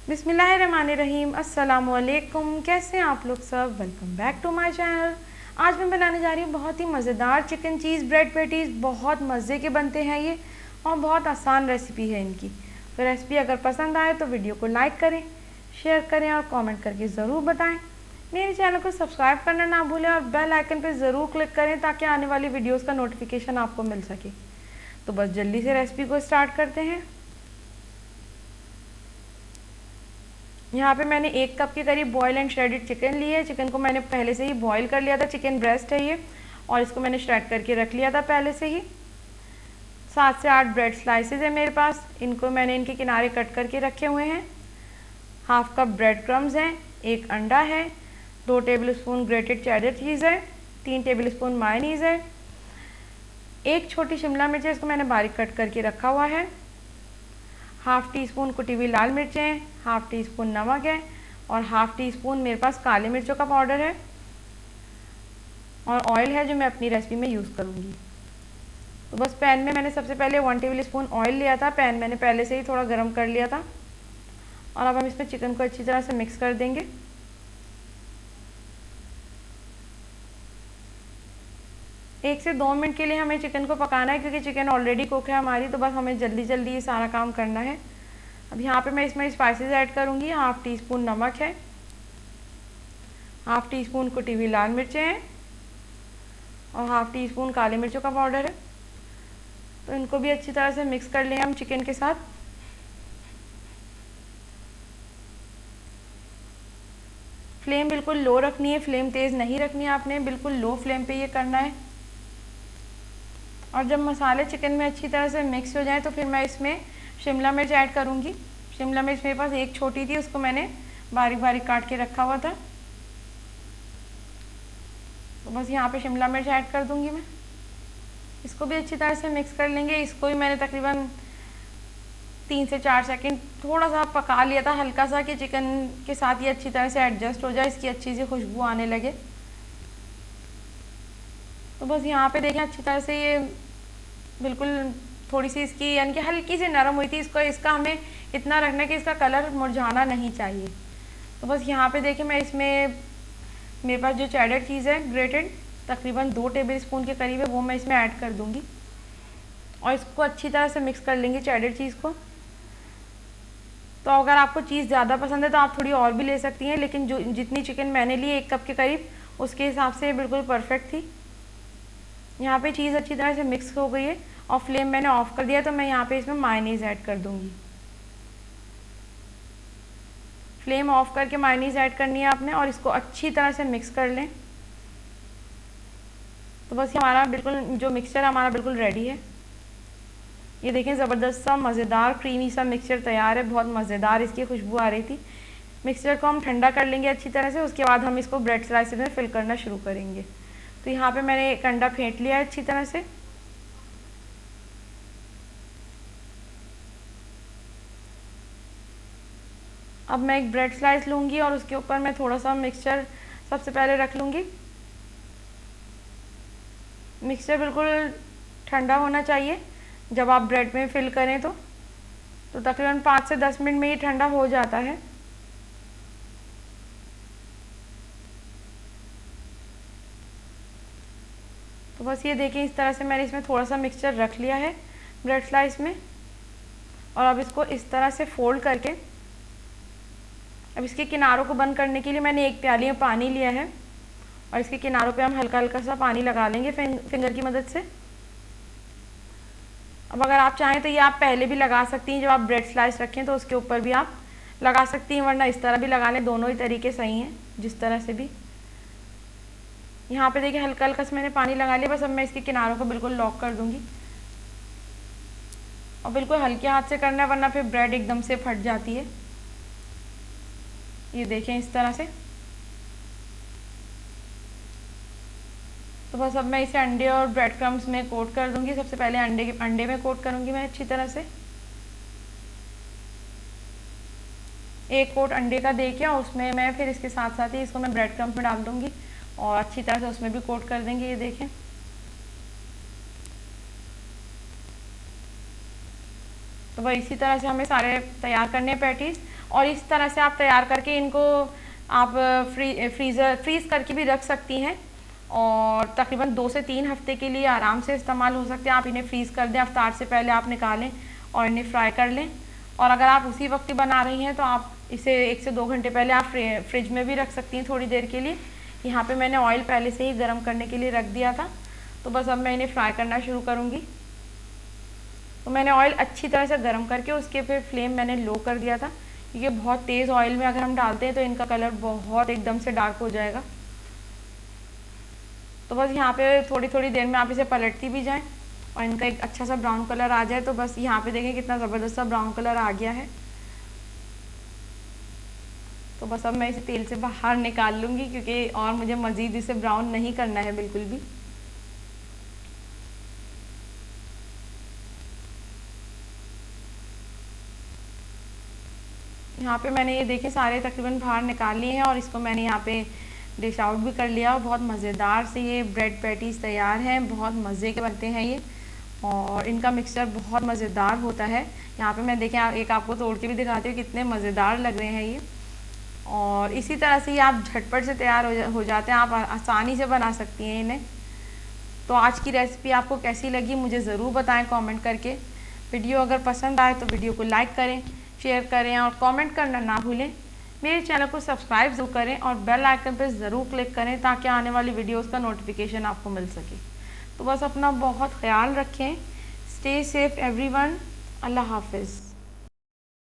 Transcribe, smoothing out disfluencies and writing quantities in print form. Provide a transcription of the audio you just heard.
बिस्मिल्लाहिर्रहमानिर्रहीम। अस्सलामुअलैकुम। कैसे हैं आप लोग सब? Welcome back to my channel. आज मैं बनाने जा रही हूँ बहुत ही मज़ेदार चिकन चीज़ ब्रेड पैटीज़। बहुत मज़े के बनते हैं ये और बहुत आसान रेसिपी है इनकी। तो रेसिपी अगर पसंद आए तो वीडियो को लाइक करें, शेयर करें और कमेंट करके ज़रूर बताएं। मेरे चैनल को सब्सक्राइब करना ना भूलें और बेल आइकन पर ज़रूर क्लिक करें ताकि आने वाली वीडियोज़ का नोटिफिकेशन आपको मिल सके। तो बस जल्दी से रेसिपी को स्टार्ट करते हैं। यहाँ पे मैंने 1 कप के करीब बॉयल एंड श्रेडेड चिकन ली है। चिकन को मैंने पहले से ही बॉयल कर लिया था। चिकन ब्रेस्ट है ये और इसको मैंने श्रेड करके रख लिया था पहले से ही। 7 से 8 ब्रेड स्लाइसेस है मेरे पास, इनको मैंने इनके किनारे कट करके रखे हुए हैं। हाफ कप ब्रेड क्रम्स हैं, 1 अंडा है, 2 टेबलस्पून ग्रेटेड चेडर चीज़ है, 3 टेबलस्पून मायोनीज़ है, 1 छोटी शिमला मिर्च है, इसको मैंने बारीक कट करके रखा हुआ है, हाफ़ टी स्पून कुटी हुई लाल मिर्चें, हाफ़ टी स्पून नमक है और हाफ़ टी स्पून मेरे पास काली मिर्चों का पाउडर है और ऑयल है जो मैं अपनी रेसिपी में यूज़ करूँगी। तो बस पैन में मैंने सबसे पहले 1 टेबल स्पून ऑयल लिया था। पैन मैंने पहले से ही थोड़ा गर्म कर लिया था और अब हम इसमें चिकन को अच्छी तरह से मिक्स कर देंगे। एक से 2 मिनट के लिए हमें चिकन को पकाना है क्योंकि चिकन ऑलरेडी कुक है हमारी, तो बस हमें जल्दी जल्दी ये सारा काम करना है। अब यहाँ पे मैं इसमें स्पाइसेस ऐड करूँगी। हाफ़ टी स्पून नमक है, हाफ़ टी स्पून कुटी हुई लाल मिर्चें हैं और हाफ़ टी स्पून काली मिर्चों का पाउडर है। तो इनको भी अच्छी तरह से मिक्स कर लें हम चिकन के साथ। फ्लेम बिल्कुल लो रखनी है, फ्लेम तेज़ नहीं रखनी है आपने, बिल्कुल लो फ्लेम पे ये करना है। और जब मसाले चिकन में अच्छी तरह से मिक्स हो जाए तो फिर मैं इसमें शिमला मिर्च ऐड करूँगी। शिमला मिर्च मेरे पास 1 छोटी थी, उसको मैंने बारीक बारीक काट के रखा हुआ था। तो बस यहाँ पे शिमला मिर्च ऐड कर दूँगी मैं। इसको भी अच्छी तरह से मिक्स कर लेंगे। इसको भी मैंने तकरीबन 3 से 4 सेकंड थोड़ा सा पका लिया था, हल्का सा, कि चिकन के साथ ये अच्छी तरह से एडजस्ट हो जाए, इसकी अच्छी सी खुशबू आने लगे। तो बस यहाँ पे देखें अच्छी तरह से ये बिल्कुल थोड़ी सी इसकी यानी कि हल्की सी नरम हुई थी। इसका हमें इतना रखना है कि इसका कलर मुरझाना नहीं चाहिए। तो बस यहाँ पे देखें मैं इसमें मेरे पास जो चेडर चीज़ है ग्रेटेड तकरीबन 2 टेबल स्पून के करीब है, वो मैं इसमें ऐड कर दूँगी और इसको अच्छी तरह से मिक्स कर लेंगे चेडर चीज़ को। तो अगर आपको चीज़ ज़्यादा पसंद है तो आप थोड़ी और भी ले सकती हैं, लेकिन जो जितनी चिकन मैंने ली 1 कप के करीब, उसके हिसाब से बिल्कुल परफेक्ट थी। यहाँ पे चीज़ अच्छी तरह से मिक्स हो गई है और फ्लेम मैंने ऑफ कर दिया। तो मैं यहाँ पे इसमें मायोनीज़ ऐड कर दूँगी। फ्लेम ऑफ करके मायोनीज़ ऐड करनी है आपने और इसको अच्छी तरह से मिक्स कर लें। तो बस हमारा बिल्कुल जो मिक्सचर हमारा बिल्कुल रेडी है। ये देखें ज़बरदस्त सा मज़ेदार क्रीमी सा मिक्सचर तैयार है। बहुत मज़ेदार इसकी खुशबू आ रही थी। मिक्सचर को हम ठंडा कर लेंगे अच्छी तरह से, उसके बाद हम इसको ब्रेड स्लाइसेस में फिल करना शुरू करेंगे। तो यहाँ पे मैंने 1 अंडा फेंट लिया है अच्छी तरह से। अब मैं एक ब्रेड स्लाइस लूँगी और उसके ऊपर मैं थोड़ा सा मिक्सचर सबसे पहले रख लूँगी। मिक्सचर बिल्कुल ठंडा होना चाहिए जब आप ब्रेड में फिल करें तो तकरीबन 5 से 10 मिनट में ये ठंडा हो जाता है। तो बस ये देखें इस तरह से मैंने इसमें थोड़ा सा मिक्सचर रख लिया है ब्रेड स्लाइस में और अब इसको इस तरह से फोल्ड करके अब इसके किनारों को बंद करने के लिए मैंने 1 प्याली में पानी लिया है और इसके किनारों पे हम हल्का हल्का सा पानी लगा लेंगे फिंगर की मदद से। अब अगर आप चाहें तो ये आप पहले भी लगा सकती हैं, जब आप ब्रेड स्लाइस रखें तो उसके ऊपर भी आप लगा सकती हैं, वरना इस तरह भी लगा लें। दोनों ही तरीके सही हैं, जिस तरह से भी। यहाँ पे देखिए हल्का हल्का से मैंने पानी लगा लिया। बस अब मैं इसके किनारों को बिल्कुल लॉक कर दूँगी और बिल्कुल हल्के हाथ से करना है, वरना फिर ब्रेड एकदम से फट जाती है। ये देखें इस तरह से। तो बस अब मैं इसे अंडे और ब्रेड क्रम्स में कोट कर दूंगी। सबसे पहले अंडे में कोट करूंगी मैं अच्छी तरह से। 1 कोट अंडे का देके और उसमें मैं फिर इसके साथ साथ ही इसको मैं ब्रेड क्रम्स में डाल दूंगी और अच्छी तरह से उसमें भी कोट कर देंगे। ये देखें। तो वह इसी तरह से हमें सारे तैयार करने हैं पैटीज़ और इस तरह से आप तैयार करके इनको आप फ्रीज़ करके भी रख सकती हैं और तकरीबन 2 से 3 हफ्ते के लिए आराम से इस्तेमाल हो सकते हैं। आप इन्हें फ्रीज़ कर दें, इफ्तार से पहले आप निकालें और इन्हें फ्राई कर लें। और अगर आप उसी वक्त ही बना रही हैं तो आप इसे 1 से 2 घंटे पहले आप फ्रिज में भी रख सकती हैं थोड़ी देर के लिए। यहाँ पे मैंने ऑयल पहले से ही गर्म करने के लिए रख दिया था, तो बस अब मैं इन्हें फ्राई करना शुरू करूँगी। तो मैंने ऑयल अच्छी तरह से गर्म करके उसके फिर फ्लेम मैंने लो कर दिया था, क्योंकि बहुत तेज़ ऑयल में अगर हम डालते हैं तो इनका कलर बहुत एकदम से डार्क हो जाएगा। तो बस यहाँ पे थोड़ी थोड़ी देर में आप इसे पलटती भी जाएं और इनका एक अच्छा सा ब्राउन कलर आ जाए। तो बस यहाँ पे देखें कितना ज़बरदस्त सा ब्राउन कलर आ गया है। तो बस अब मैं इसे तेल से बाहर निकाल लूँगी, क्योंकि और मुझे मज़ीद इसे ब्राउन नहीं करना है बिल्कुल भी। यहाँ पे मैंने ये देखे सारे तकरीबन बाहर निकाल लिए हैं और इसको मैंने यहाँ पे डिश आउट भी कर लिया। बहुत मज़ेदार से ये ब्रेड पैटीज़ तैयार हैं, बहुत मज़े के बनते हैं ये और इनका मिक्सचर बहुत मज़ेदार होता है। यहाँ पे मैं देखें एक आपको तोड़ के भी दिखाती हूँ, कितने मज़ेदार लग रहे हैं ये। और इसी तरह से ये आप झटपट से तैयार हो जाते हैं, आप आसानी से बना सकती हैं इन्हें। तो आज की रेसिपी आपको कैसी लगी मुझे ज़रूर बताएं कमेंट करके। वीडियो अगर पसंद आए तो वीडियो को लाइक करें, शेयर करें और कमेंट करना ना भूलें। मेरे चैनल को सब्सक्राइब ज़रूर करें और बेल आइकन पर ज़रूर क्लिक करें ताकि आने वाली वीडियोस का नोटिफिकेशन आपको मिल सके। तो बस अपना बहुत ख्याल रखें। Stay safe everyone. अल्लाह हाफिज़।